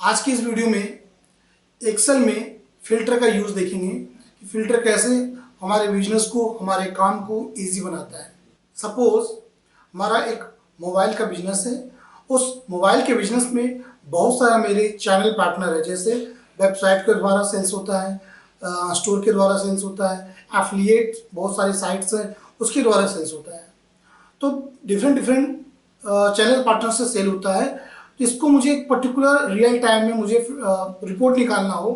आज की इस वीडियो में एक्सेल में फिल्टर का यूज़ देखेंगे कि फिल्टर कैसे हमारे बिजनेस को, हमारे काम को इजी बनाता है। सपोज हमारा एक मोबाइल का बिजनेस है, उस मोबाइल के बिजनेस में बहुत सारा मेरे चैनल पार्टनर है, जैसे वेबसाइट के द्वारा सेल्स होता है, स्टोर के द्वारा सेल्स होता है, एफिलिएट बहुत सारी साइट्स हैं उसके द्वारा सेल्स होता है। तो डिफरेंट डिफरेंट चैनल पार्टनर से सेल होता है। तो इसको मुझे एक पर्टिकुलर रियल टाइम में मुझे रिपोर्ट निकालना हो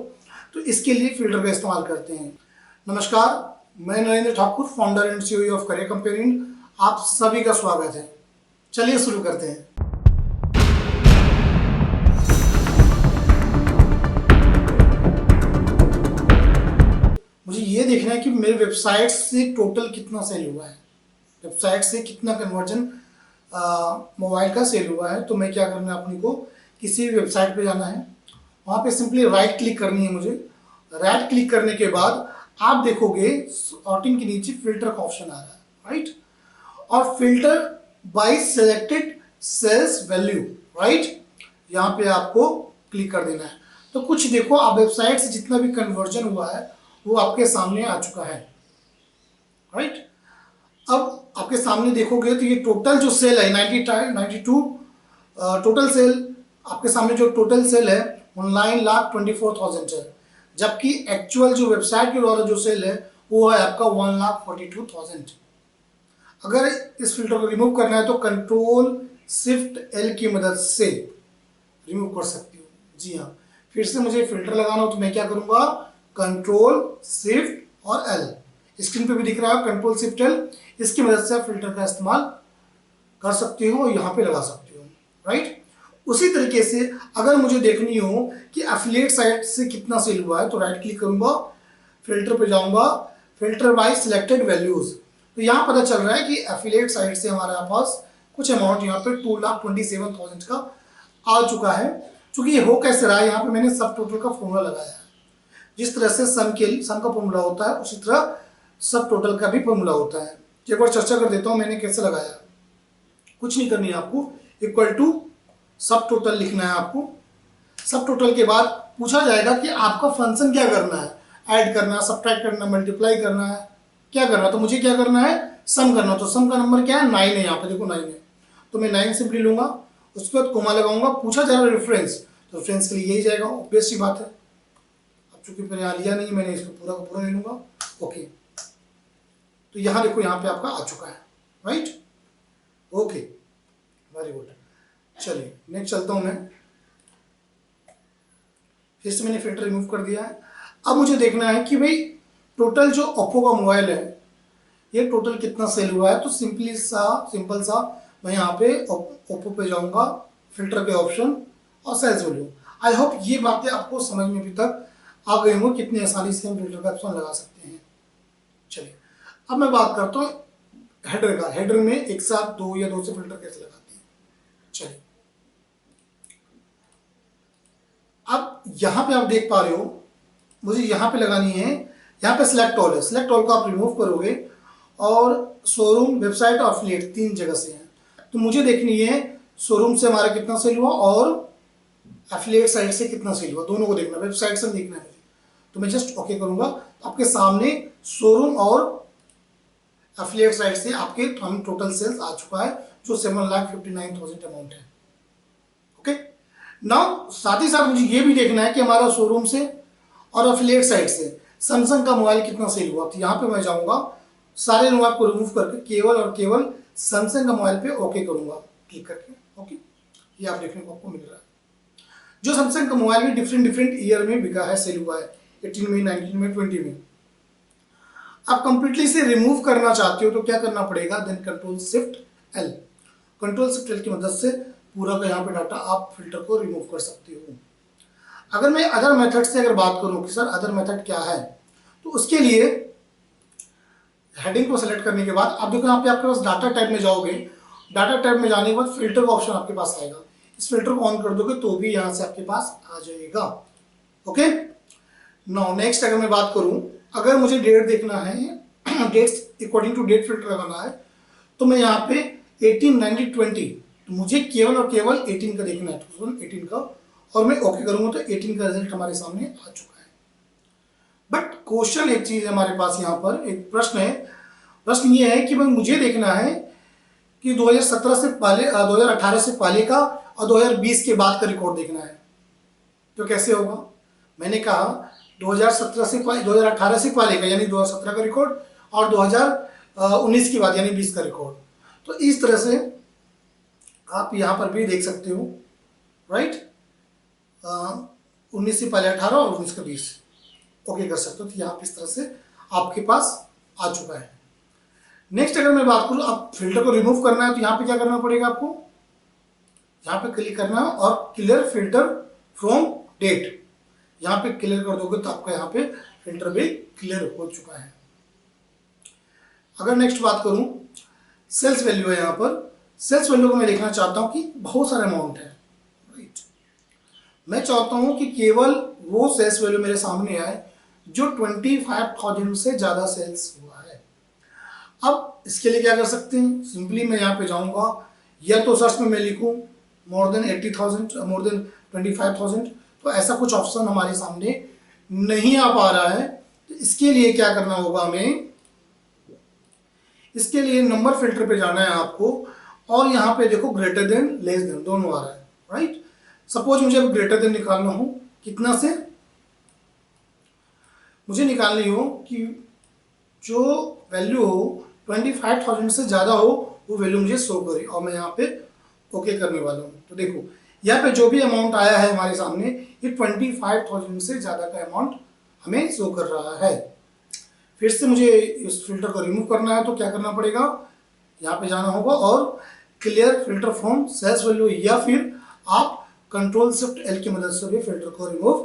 तो इसके लिए फिल्टर का इस्तेमाल करते हैं। नमस्कार, मैं Narendra Thakur, founder and CEO of career companion. आप सभी का स्वागत है। चलिए शुरू करते हैं। मुझे ये देखना है कि मेरे वेबसाइट से टोटल कितना सेल हुआ है, वेबसाइट से कितना कन्वर्जन मोबाइल का सेल हुआ है। तो मैं क्या करना है, अपनी को किसी भी वेबसाइट पे जाना है, वहाँ पे सिंपली राइट क्लिक करनी है। मुझे राइट क्लिक करने के बाद आप देखोगे सॉर्टिंग के नीचे फिल्टर का ऑप्शन आ रहा है, राइट, और filter by selected sales value, right, यहाँ पे आपको क्लिक कर देना है। तो कुछ देखो, आप वेबसाइट से जितना भी कन्वर्जन हुआ है वो आपके सामने आ चुका है, राइट। अब आपके सामने देखोगे तो ये टोटल जो सेल है 92 टोटल सेल, आपके सामने जो टोटल सेल है 9,24,000 है, जबकि एक्चुअल जो वेबसाइट के द्वारा जो सेल है वो है आपका 1,42,000। अगर इस फिल्टर को रिमूव करना है तो कंट्रोल शिफ्ट एल की मदद से रिमूव कर सकती हूँ। जी हाँ, फिर से मुझे फिल्टर लगाना हो तो मैं क्या करूँगा, कंट्रोल शिफ्ट और एल, स्क्रीन पे भी दिख रहा है कंट्रोल शिफ्ट एल, इसकी मदद से आप फिल्टर का इस्तेमाल कर सकते हो और यहाँ पे लगा सकते हो, राइट। उसी तरीके से अगर मुझे देखनी हो कि एफिलिएट साइट से कितना सेल हुआ है तो राइट क्लिक करूंगा, फिल्टर पे जाऊंगा, फिल्टर बाय सिलेक्टेड वैल्यूज। तो यहाँ पता चल रहा है कि एफिलिएट साइट से हमारे पास कुछ अमाउंट यहाँ पे 2,27,000 का आ चुका है। चूंकि ये हो कैसे रहा है, यहाँ पे मैंने सब टोटल का फॉर्मूला लगाया है। जिस तरह से सम का फॉर्मूला होता है उसी तरह सब टोटल का भी फॉर्मूला होता है। एक बार चर्चा कर देता हूँ मैंने कैसे लगाया। कुछ नहीं करनी है आपको, इक्वल टू सब टोटल लिखना है आपको। सब टोटल के बाद पूछा जाएगा कि आपका फंक्शन क्या करना है, ऐड करना है, सब्ट्रैक्ट करना, मल्टीप्लाई करना है, क्या करना है। तो मुझे क्या करना है, सम करना। तो सम का नंबर क्या है, 9 है। यहाँ पे देखो 9 है, तो मैं 9 सिंपली लूंगा, उसके बाद कोमा लगाऊंगा। पूछा जा रहा है रेफरेंस, तो रेफरेंस के लिए यही जाएगा, ऑब्वियस सी बात है। अब चूंकि मैंने यहाँ लिया नहीं, मैंने इसको पूरा का पूरा ले लूंगा। ओके, तो यहाँ देखो, यहाँ पे आपका आ चुका है, राइट। Okay, very good. चलिए नेक्स्ट चलता हूँ मैं। फिर से मैंने फिल्टर रिमूव कर दिया है। अब मुझे देखना है कि भाई टोटल जो ओप्पो का मोबाइल है ये टोटल कितना सेल हुआ है। तो सिंपल सा मैं यहाँ पे ओप्पो पे जाऊँगा, फिल्टर के ऑप्शन और सेल्स वैल्यू। आई होप ये बातें आपको समझ में अभी तक आ गई हो, कितनी आसानी से हम फिल्टर का ऑप्शन लगा सकते हैं। चलिए अब मैं बात करता हूँ हेडर का। हेडर में एक साथ दो या दो से फिल्टर कैसे लगाते हैं। चलिए अब यहाँ पे आप देख पा रहे हो, मुझे यहाँ पे लगानी है, यहाँ पे सिलेक्ट ऑल है। सिलेक्ट ऑल को आप रिमूव करोगे और शोरूम, वेबसाइट और एफिलिएट 3 जगह से है। तो मुझे देखनी है शोरूम से हमारा कितना सेल हुआ और एफिलिएट साइट से कितना सेल हुआ, दोनों को देखना, वेबसाइट से देखना है मुझे। तो मैं जस्ट ओके करूंगा, आपके सामने शोरूम और एफिलिएट साइट से आपके टोटल सेल्स आ चुका है जो 7,59,000 अमाउंट है। ओके, नाउ साथ ही साथ मुझे ये भी देखना है कि हमारा शोरूम से और एफिलिएट साइट से सैमसंग का मोबाइल कितना सेल हुआ। तो यहाँ पे मैं जाऊँगा, सारे मोबाइल को रिमूव करके केवल और केवल सैमसंग का मोबाइल पे ओके करूँगा क्लिक करके। ओके, ये आप देखने को आपको मिल रहा है। जो सैमसंग का मोबाइल भी डिफरेंट ईयर में बिका है, सेल हुआ है, 18 में, 19 में, 20 में। आप कंप्लीटली से रिमूव करना चाहते हो तो क्या करना पड़ेगा, then control shift L. Control shift L की मदद से पूरा का यहाँ पे डाटा आप फिल्टर को रिमूव कर सकते हो। अगर मैं अदर मेथड से अगर बात करूँ कि सर अदर मेथड क्या है, तो उसके लिए हेडिंग को सेलेक्ट करने के बाद आप देखो यहाँ पे आपके पास डाटा टैब में जाओगे। डाटा टैब में जाने के बाद फिल्टर का ऑप्शन आपके पास आएगा। इस फिल्टर को ऑन कर दोगे तो भी यहाँ से आपके पास आ जाएगा। ओके, नाउ नेक्स्ट अगर मैं बात करूँ, अगर मुझे डेट देखना है, dates according to date filter लगाना है, तो मैं यहाँ पे 18, 90, 20, तो मुझे केवल और केवल 18 का देखना है, 2018 का, और मैं ओके करूंगा तो 18 का रिजल्ट हमारे सामने आ चुका है। बट क्वेश्चन एक चीज है हमारे पास, यहाँ पर एक प्रश्न है। प्रश्न ये है कि भाई मुझे देखना है कि 2017 से पहले 2018 से पहले का और 2020 के बाद का रिकॉर्ड देखना है। तो कैसे होगा? मैंने कहा 2017 से 2018 से पहले का यानी 2017 का रिकॉर्ड और 2019 के बाद यानी 20 का रिकॉर्ड। तो इस तरह से आप यहाँ पर भी देख सकते हो, राइट। 19 से पहले 18 और 19 का 20 ओके कर सकते हो। तो यहाँ इस तरह से आपके पास आ चुका है। नेक्स्ट अगर मैं बात करूँ, आप फिल्टर को रिमूव करना है तो यहाँ पे क्या करना पड़ेगा आपको? यहाँ पे क्लिक करना है और क्लियर फिल्टर फ्रॉम डेट, यहाँ पे क्लियर कर दोगे तो आपका यहाँ पे फिल्टर भी क्लियर हो चुका है। अगर नेक्स्ट बात करूँ, सेल्स वैल्यू है। यहाँ पर सेल्स वैल्यू को मैं देखना चाहता हूँ कि बहुत सारे अमाउंट है, राइट। मैं चाहता हूँ कि केवल वो सेल्स वैल्यू मेरे सामने आए जो 25,000 से ज़्यादा सेल्स हुआ है। अब इसके लिए क्या कर सकते हैं? सिंपली मैं यहाँ पे जाऊँगा, या तो सर्च में मैं लिखूँ मोर देन 80,000, मोर देन 25,000, तो ऐसा कुछ ऑप्शन हमारे सामने नहीं आ पा रहा है। तो इसके लिए क्या करना होगा हमें? इसके लिए नंबर फिल्टर पे जाना है आपको, और यहाँ पे देखो ग्रेटर देन लेस देन दोनों आ रहा है, राइट। सपोज मुझे अब ग्रेटर देन निकालना हो, कितना से? मुझे निकालनी हो कि जो वैल्यू हो 25,000 से ज़्यादा हो वो वैल्यू मुझे शो करे, और मैं यहाँ पे ओके करने वाला हूँ। तो देखो यहाँ पे जो भी अमाउंट आया है हमारे सामने, ये 25,000 से ज़्यादा का अमाउंट हमें शो कर रहा है। फिर से मुझे इस फिल्टर को रिमूव करना है तो क्या करना पड़ेगा? यहाँ पे जाना होगा और clear filter from sales value, या फिर आप कंट्रोल शिफ्ट एल की मदद से भी फिल्टर को रिमूव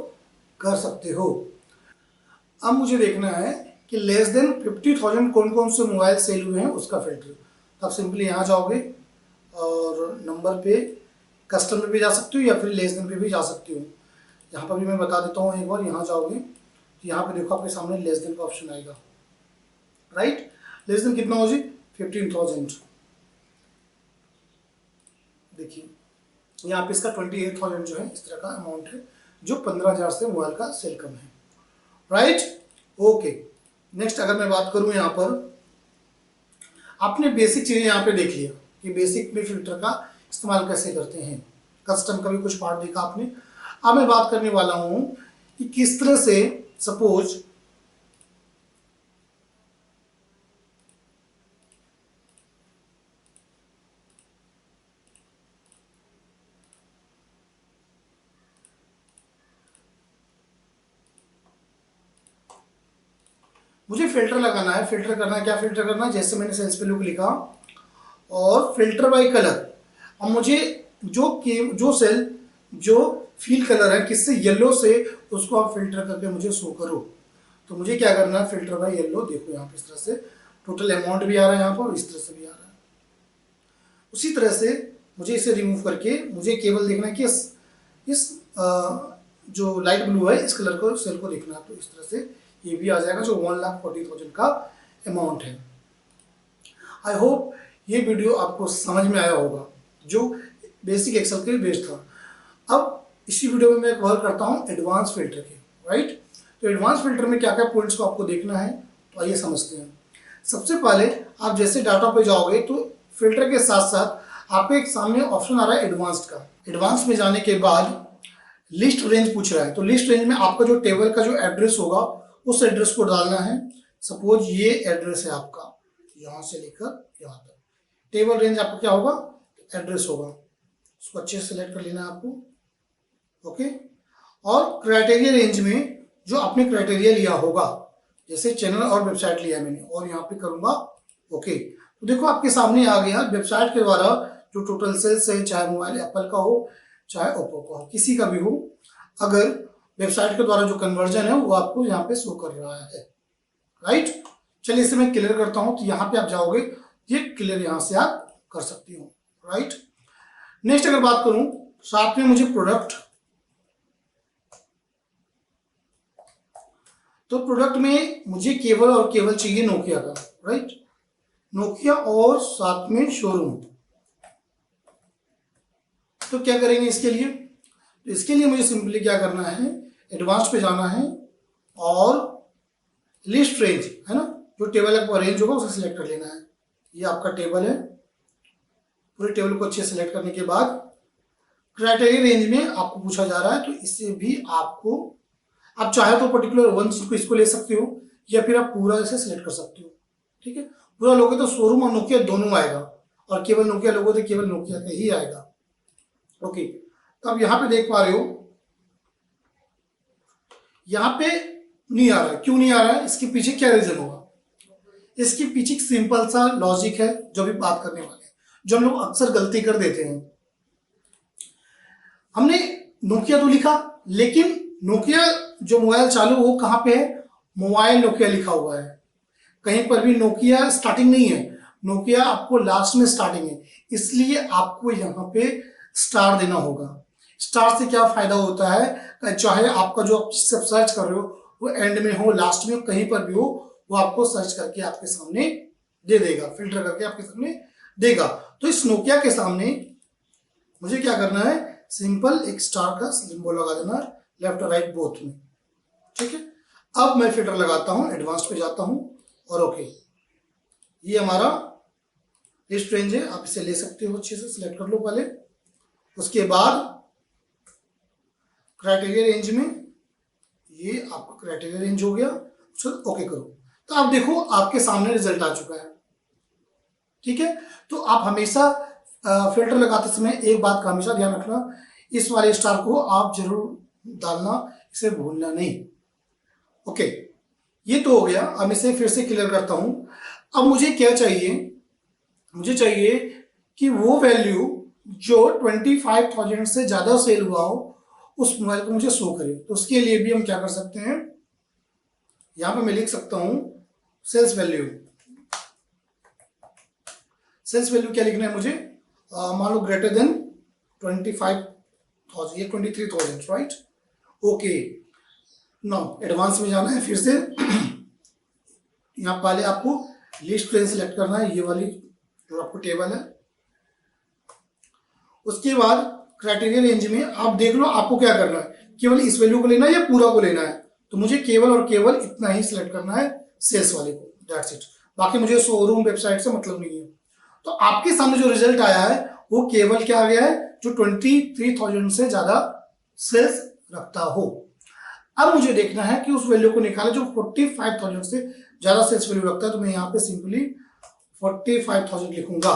कर सकते हो। अब मुझे देखना है कि लेस देन 50,000 कौन कौन से मोबाइल सेल हुए हैं उसका फिल्टर। तो आप सिंपली यहाँ जाओगे और नंबर पे कस्टमर पे जा सकते हो या फिर लेस देन पे भी जा सकते हो। यहाँ पर भी मैं बता देता हूँ एक बार, यहाँ जाओगे तो यहाँ पे देखो आपके सामने लेस देन का ऑप्शन आएगा, राइट। लेस देन कितना हो जी? 15,000। देखिए यहाँ पे इसका 28,000 जो है इस तरह का अमाउंट है, जो 15,000 से मोबाइल का सेल कम है, राइट। ओके, नेक्स्ट अगर मैं बात करूँ, यहाँ पर आपने बेसिक चीज़ें यहाँ पे देख लिया कि बेसिक में फिल्टर का इस्तेमाल कैसे करते हैं, कस्टम का भी कुछ पार्ट देखा आपने। अब मैं बात करने वाला हूँ कि किस तरह से सपोज मुझे फिल्टर लगाना है। फिल्टर करना है, क्या फिल्टर करना है? जैसे मैंने सेल्स वैल्यू को लिखा और फिल्टर बाय कलर। अब मुझे जो सेल जो फील कलर है किससे, येलो से, उसको आप फिल्टर करके मुझे शो करो। तो मुझे क्या करना है? Filter by yellow. देखो यहाँ पे इस तरह से टोटल अमाउंट भी आ रहा है यहाँ पर, इस तरह से भी आ रहा है। उसी तरह से मुझे इसे रिमूव करके मुझे केवल देखना है कि इस जो लाइट ब्लू है इस कलर को सेल को देखना है। तो इस तरह से ये भी आ जाएगा जो 1,40,000 का अमाउंट है। आई होप ये वीडियो आपको समझ में आया होगा, जो बेसिक एक्सेल के बेस्ड था। अब इसी वीडियो में मैं कवर करता हूँ एडवांस फिल्टर के, राइट। तो एडवांस फिल्टर में क्या क्या पॉइंट्स को आपको देखना है, तो आइए समझते हैं। सबसे पहले आप जैसे डाटा पे जाओगे तो फिल्टर के साथ साथ आपको एक सामने ऑप्शन आ रहा है एडवांस्ड का। एडवांस में जाने के बाद लिस्ट रेंज पूछ रहा है, तो लिस्ट रेंज में आपका जो टेबल का जो एड्रेस होगा उस एड्रेस को डालना है। सपोज ये एड्रेस है आपका, यहाँ से लेकर यहाँ तक टेबल रेंज आपका क्या होगा? एड्रेस होगा। उसको अच्छे से सेलेक्ट कर लेना है आपको, ओके। और क्राइटेरिया रेंज में जो आपने क्राइटेरिया लिया होगा, जैसे चैनल और वेबसाइट लिया है मैंने, और यहाँ पे करूँगा ओके। तो देखो आपके सामने आ गया वेबसाइट के द्वारा जो टोटल सेल्स है, चाहे मोबाइल एप्पल का हो चाहे ओप्पो का हो, किसी का भी हो, अगर वेबसाइट के द्वारा जो कन्वर्जन है वो आपको यहाँ पे शो कर रहा है, राइट। चलिए इसे मैं क्लियर करता हूँ। तो यहाँ पे आप जाओगे, ये क्लियर यहाँ से आप कर सकती हो, राइट। नेक्स्ट अगर बात करूँ, साथ में मुझे प्रोडक्ट, तो प्रोडक्ट में मुझे केवल और केवल चाहिए नोकिया का, राइट। नोकिया और साथ में शोरूम। तो क्या करेंगे इसके लिए? तो इसके लिए मुझे सिंपली क्या करना है, एडवांस पे जाना है और लिस्ट रेंज है ना, जो टेबल का रेंज होगा उसे सिलेक्ट कर लेना है। ये आपका टेबल है, पूरे टेबल को अच्छे सेलेक्ट करने के बाद क्राइटेरिया रेंज में आपको पूछा जा रहा है, तो इससे भी आपको, आप चाहे तो पर्टिकुलर वन को इसको ले सकते हो या फिर आप पूरा इसे सिलेक्ट कर सकते हो। ठीक है, पूरा लोगे तो शोरूम और नोकिया दोनों आएगा, और केवल नोकिया लोगे तो केवल नोकिया का ही आएगा। ओके, तो आप यहाँ पे देख पा रहे हो, यहाँ पे नहीं आ रहा है। क्यों नहीं आ रहा है, इसके पीछे क्या रीजन होगा? इसके पीछे एक सिंपल सा लॉजिक है जो भी बात करने वाले हैं, जो हम लोग अक्सर गलती कर देते हैं। हमने नोकिया तो लिखा, लेकिन नोकिया जो मोबाइल चालू वो कहाँ पे है, मोबाइल नोकिया लिखा हुआ है, कहीं पर भी नोकिया स्टार्टिंग नहीं है, नोकिया आपको लास्ट में स्टार्टिंग है। इसलिए आपको यहाँ पे स्टार देना होगा। स्टार से क्या फायदा होता है, चाहे आपका जो आप सर्च कर रहे हो वो एंड में हो, लास्ट में, कहीं पर भी हो, वो आपको सर्च करके आपके सामने दे देगा, फिल्टर करके आपके सामने देगा। तो इस नोकिया के सामने मुझे क्या करना है, सिंपल एक स्टार का सिंबल लगा देना लेफ्ट और राइट बोथ में। ठीक है, अब मैं फिल्टर लगाता हूं, एडवांस पे जाता हूं और ओके, ये हमारा लिस्ट रेंज है, आप इसे ले सकते हो, अच्छे से सिलेक्ट कर लो पहले। उसके बाद क्राइटेरिया रेंज में, ये आपका क्राइटेरिया रेंज हो गया, उसको ओके करो। तो आप देखो आपके सामने रिजल्ट आ चुका है। ठीक है, तो आप हमेशा फिल्टर लगाते समय एक बात का हमेशा ध्यान रखना, इस वाले स्टार को आप जरूर डालना, इसे भूलना नहीं। ओके, ये तो हो गया। अब इसे फिर से क्लियर करता हूं। अब मुझे क्या चाहिए, मुझे चाहिए कि वो वैल्यू जो 25,000 से ज्यादा सेल हुआ हो उस मोबाइल को मुझे शो करे। तो उसके लिए भी हम क्या कर सकते हैं, यहां पे मैं लिख सकता हूं सेल्स वैल्यू। सेल्स वैल्यू क्या लिखना है मुझे, मान लो ग्रेटर देन 25,000 या 23,000, राइट। ओके, नाउ एडवांस में जाना है फिर से। यहाँ पहले आपको लिस्ट रेंज सेलेक्ट करना है, ये वाली जो आपको टेबल है। उसके बाद क्राइटेरिया रेंज में आप देख लो आपको क्या करना है, केवल इस वैल्यू को लेना है या पूरा को लेना है। तो मुझे केवल और केवल इतना ही सिलेक्ट करना है, सेल्स वाले को, दैट्स इट। बाकी मुझे शोरूम वेबसाइट से मतलब नहीं है। तो आपके सामने जो रिजल्ट आया है वो केवल क्या आ गया है, जो 23,000 से ज्यादा सेल्स रखता हो। अब मुझे देखना है कि उस वैल्यू को निकाले जो 45,000 से ज्यादा सेल्स वैल्यू रखता है। तो मैं यहाँ पे सिंपली 45,000 लिखूंगा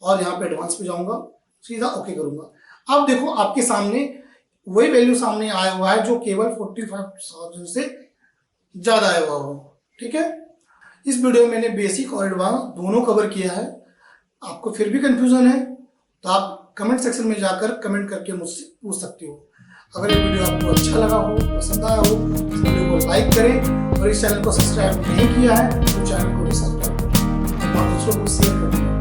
और यहाँ पे एडवांस पे जाऊंगा, सीधा ओके करूंगा। अब देखो आपके सामने वही वैल्यू सामने आया हुआ है जो केवल 45,000 से ज्यादा आया हुआ हो। ठीक है, इस वीडियो में मैंने बेसिक और एडवांस दोनों कवर किया है। आपको फिर भी कंफ्यूजन है तो आप कमेंट सेक्शन में जाकर कमेंट करके मुझसे पूछ सकते हो। अगर ये वीडियो आपको अच्छा लगा हो, पसंद आया हो, इस वीडियो को लाइक करें और इस चैनल को सब्सक्राइब नहीं किया है तो चैनल को भी सब्सक्राइब करें और दूसरों को शेयर करें।